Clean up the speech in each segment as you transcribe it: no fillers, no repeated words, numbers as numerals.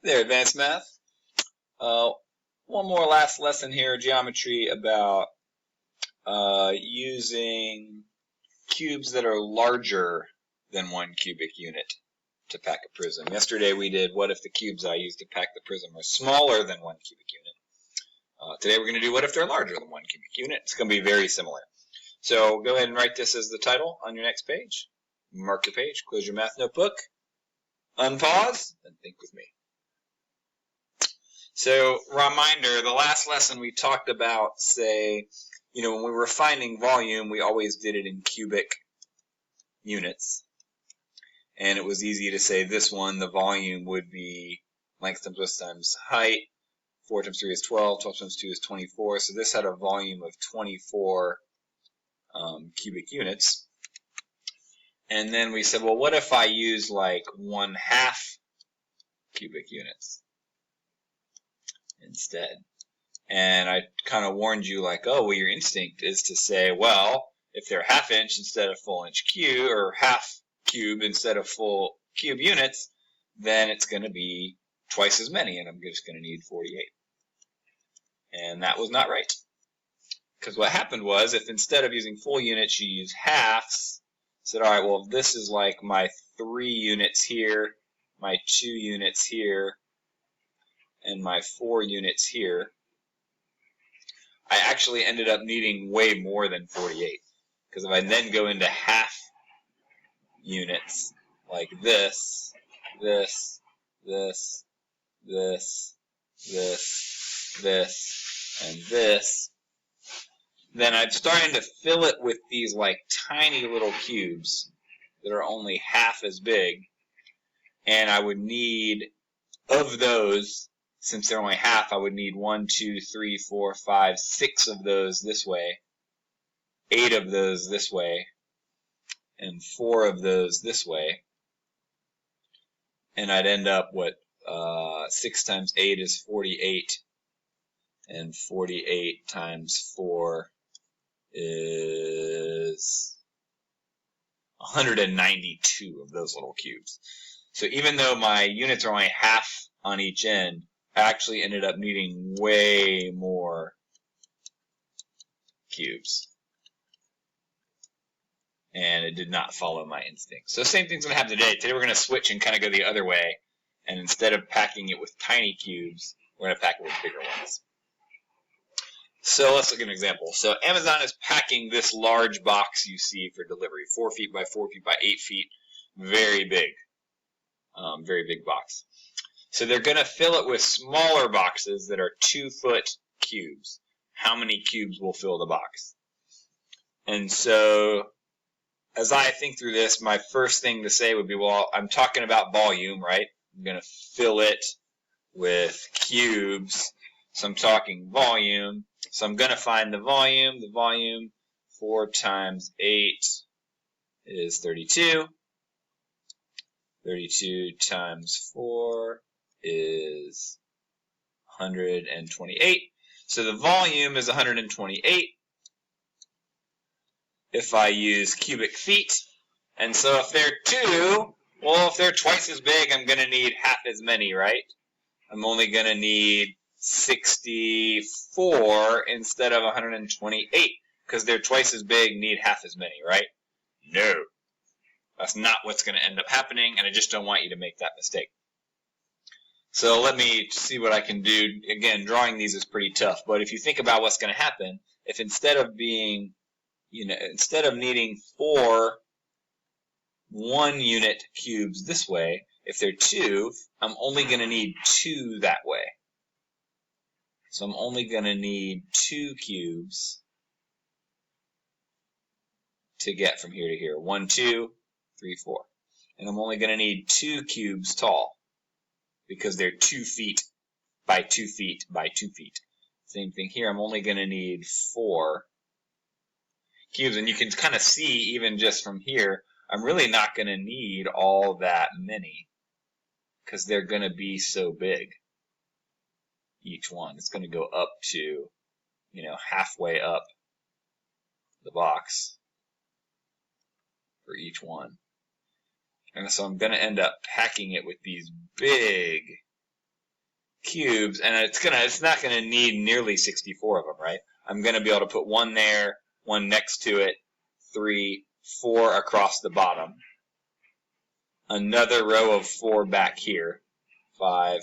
There, advanced math. One more last lesson here, geometry, about using cubes that are larger than 1 cubic unit to pack a prism. Yesterday we did what if the cubes I used to pack the prism are smaller than 1 cubic unit. Today we're going to do what if they're larger than 1 cubic unit. It's going to be very similar. So go ahead and write this as the title on your next page. Mark your page, close your math notebook, unpause, and think with me. So, reminder, the last lesson we talked about, say, when we were finding volume, we always did it in cubic units. And it was easy to say this one, the volume would be length times width times height. 4 times 3 is 12, 12 times 2 is 24. So this had a volume of 24 cubic units. And then we said, well, what if I use like 1/2 cubic units instead? And I kind of warned you like, oh, well, your instinct is to say, well, if they're 1/2 inch instead of full inch cube, or 1/2 cube instead of full cube units, then it's going to be twice as many, and I'm just going to need 48. And that was not right. Because what happened was, if instead of using full units, you use halves, said, all right, well, this is like my 3 units here, my 2 units here, and my 4 units here, I actually ended up needing way more than 48. Because if I then go into 1/2 units, like this, this, this, this, this, this, and this, then I'm starting to fill it with these like tiny little cubes that are only 1/2 as big, and I would need, of those, since they're only 1/2, I would need 1, 2, 3, 4, 5, 6 of those this way, 8 of those this way, and 4 of those this way, and I'd end up with 6 times 8 is 48, and 48 times 4 is 192 of those little cubes. So even though my units are only 1/2 on each end, I actually ended up needing way more cubes. And it did not follow my instinct. So the same thing's going to happen today. Today we're going to switch and kind of go the other way. And instead of packing it with tiny cubes, we're going to pack it with bigger ones. So let's look at an example. So Amazon is packing this large box you see for delivery. 4 feet by 4 feet by 8 feet. Very big. Very big box. So they're going to fill it with smaller boxes that are 2-foot cubes. How many cubes will fill the box? And so as I think through this, my first thing to say would be, well, I'm talking about volume, right? I'm going to fill it with cubes. So I'm talking volume. So I'm going to find the volume. The volume, 4 times 8 is 32. 32 times 4 is 128. So the volume is 128 if I use cubic feet. And so if they're 2, well, if they're twice as big, I'm going to need 1/2 as many, right? I'm only going to need 64 instead of 128, because they're twice as big, need 1/2 as many, right? No. That's not what's going to end up happening, and I just don't want you to make that mistake. So let me see what I can do. Again, drawing these is pretty tough, but if you think about what's going to happen, if instead of being, instead of needing 4 1-unit cubes this way, if they're 2, I'm only going to need 2 that way. So I'm only going to need 2 cubes to get from here to here. 1, 2, 3, 4. And I'm only going to need 2 cubes tall because they're 2 feet by 2 feet by 2 feet. Same thing here. I'm only going to need 4 cubes. And you can kind of see even just from here, I'm really not going to need all that many because they're going to be so big. Each one. It's going to go up to, halfway up the box for each one. And so I'm going to end up packing it with these big cubes, and it's not gonna need nearly 64 of them, right? I'm gonna be able to put one there, one next to it, 3, 4 across the bottom, another row of 4 back here, 5,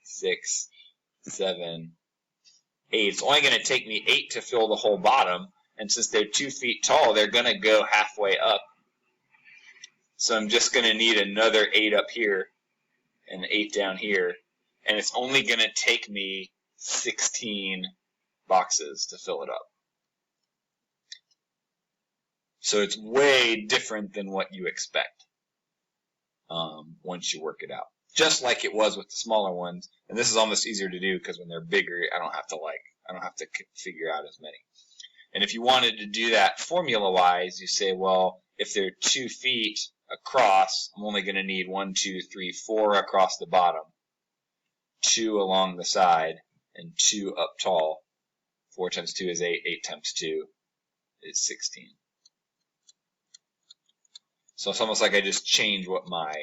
6, 7, 8. It's only gonna take me 8 to fill the whole bottom, and since they're 2 feet tall, they're gonna go halfway up. So I'm just gonna need another 8 up here and 8 down here, and it's only going to take me 16 boxes to fill it up. So it's way different than what you expect once you work it out. Just like it was with the smaller ones, and this is almost easier to do because when they're bigger, I don't have to figure out as many. And if you wanted to do that formula-wise, you say, well, if they're 2 feet across, I'm only going to need 1, 2, 3, 4 across the bottom, 2 along the side, and 2 up tall. 4 times 2 is 8, 8 times 2 is 16. So it's almost like I just change what my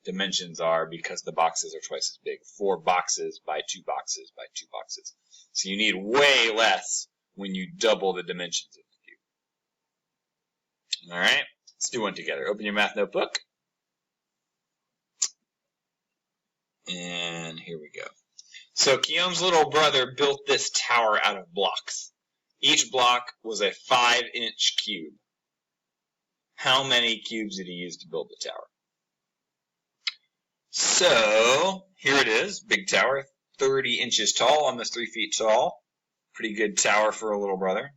dimensions are because the boxes are twice as big. 4 boxes by 2 boxes by 2 boxes. So you need way less when you double the dimensions of the cube. Alright, let's do one together. Open your math notebook. And here we go. So Guillaume's little brother built this tower out of blocks. Each block was a 5-inch cube. How many cubes did he use to build the tower? So here it is, big tower, 30 inches tall, almost 3 feet tall. Pretty good tower for a little brother.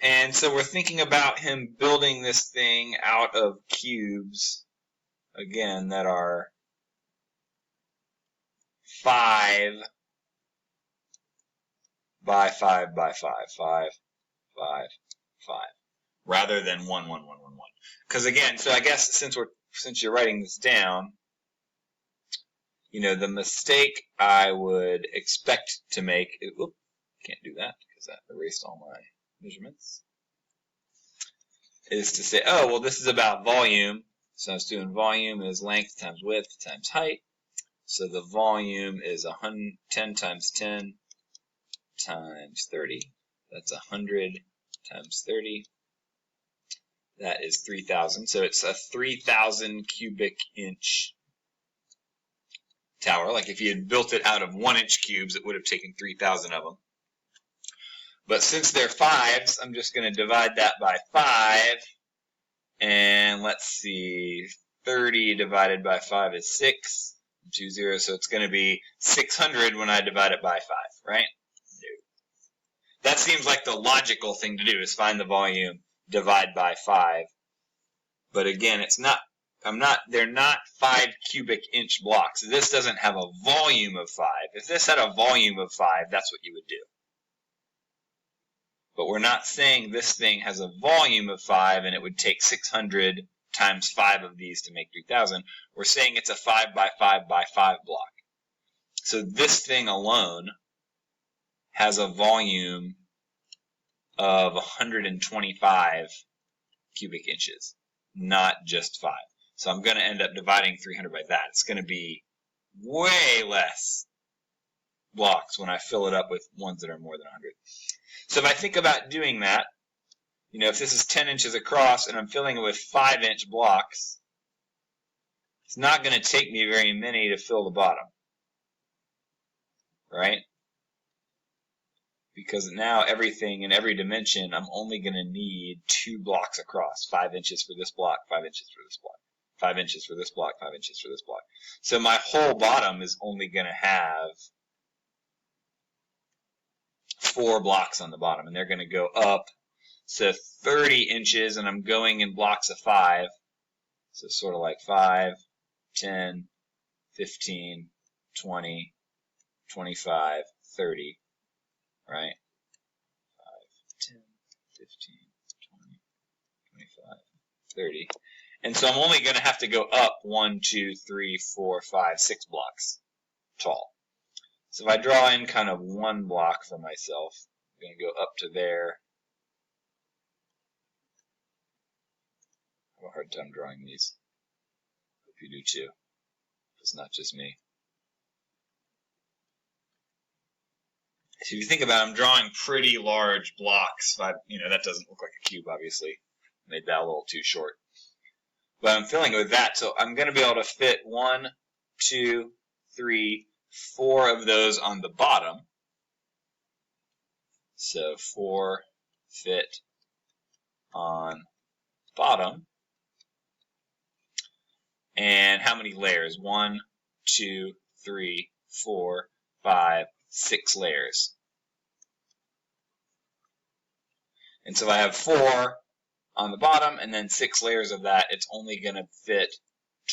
And so we're thinking about him building this thing out of cubes, again, that are 5 by 5 by 5, 5, 5, 5, rather than 1, 1, 1, 1, 1. Because again, so I guess since you're writing this down, the mistake I would expect to make, can't do that because that erased all my measurements, is to say, oh, well, this is about volume. So I was doing volume is length times width times height. So the volume is 10 times 10 times 30. That's 100 times 30. That is 3,000. So it's a 3,000 cubic inch tower. Like if you had built it out of 1-inch cubes, it would have taken 3,000 of them. But since they're 5s, I'm just going to divide that by 5. And let's see, 30 divided by 5 is 6. 2 zeros, so it's going to be 600 when I divide it by 5, right? No. That seems like the logical thing to do, is find the volume, divide by 5. But again, they're not 5 cubic inch blocks. This doesn't have a volume of 5. If this had a volume of 5, that's what you would do. But we're not saying this thing has a volume of 5 and it would take 600 times 5 of these to make 3,000. We're saying it's a 5 by 5 by 5 block. So this thing alone has a volume of 125 cubic inches, not just 5. So I'm going to end up dividing 300 by that. It's going to be way less blocks when I fill it up with ones that are more than 100. So if I think about doing that, if this is 10 inches across and I'm filling it with 5-inch blocks, it's not going to take me very many to fill the bottom, right? Because now everything in every dimension, I'm only going to need 2 blocks across, 5 inches for this block, 5 inches for this block, 5 inches for this block, 5 inches for this block. So my whole bottom is only going to have 4 blocks on the bottom, and they're going to go up. So 30 inches, and I'm going in blocks of 5. So sort of like 5, 10, 15, 20, 25, 30, right? 5, 10, 15, 20, 25, 30. And so I'm only going to have to go up 1, 2, 3, 4, 5, 6 blocks tall. So if I draw in kind of 1 block for myself, I'm going to go up to there. I have a hard time drawing these. Hope you do too. It's not just me. if you think about it, I'm drawing pretty large blocks. But, that doesn't look like a cube, obviously. Made that a little too short. But I'm filling it with that, so I'm going to be able to fit 1, 2, 3, 4 of those on the bottom. So 4 fit on bottom. And how many layers? 1, 2, 3, 4, 5, 6 layers. And so if I have 4 on the bottom and then 6 layers of that, it's only going to fit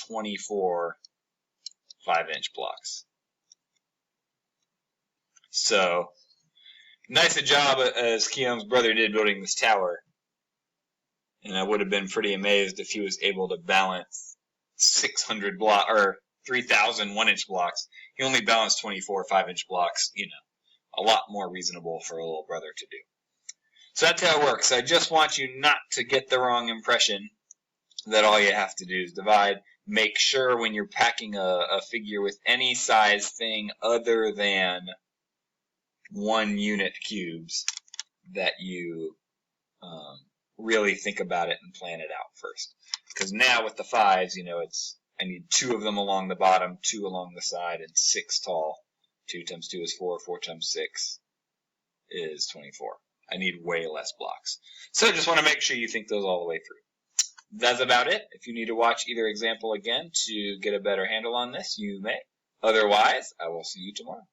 24 5-inch blocks. So, nice a job as Keong's brother did building this tower. And I would have been pretty amazed if he was able to balance 600 block or 3,000 1-inch blocks. He only balanced 24 5-inch blocks. A lot more reasonable for a little brother to do. So that's how it works. I just want you not to get the wrong impression that all you have to do is divide. Make sure when you're packing a figure with any size thing other than 1 unit cubes that you really think about it and plan it out first. Because now with the 5s, I need 2 of them along the bottom, 2 along the side, and 6 tall. 2 times 2 is 4, 4 times 6 is 24. I need way less blocks. So I just want to make sure you think those all the way through. That's about it. If you need to watch either example again to get a better handle on this, you may. Otherwise, I will see you tomorrow.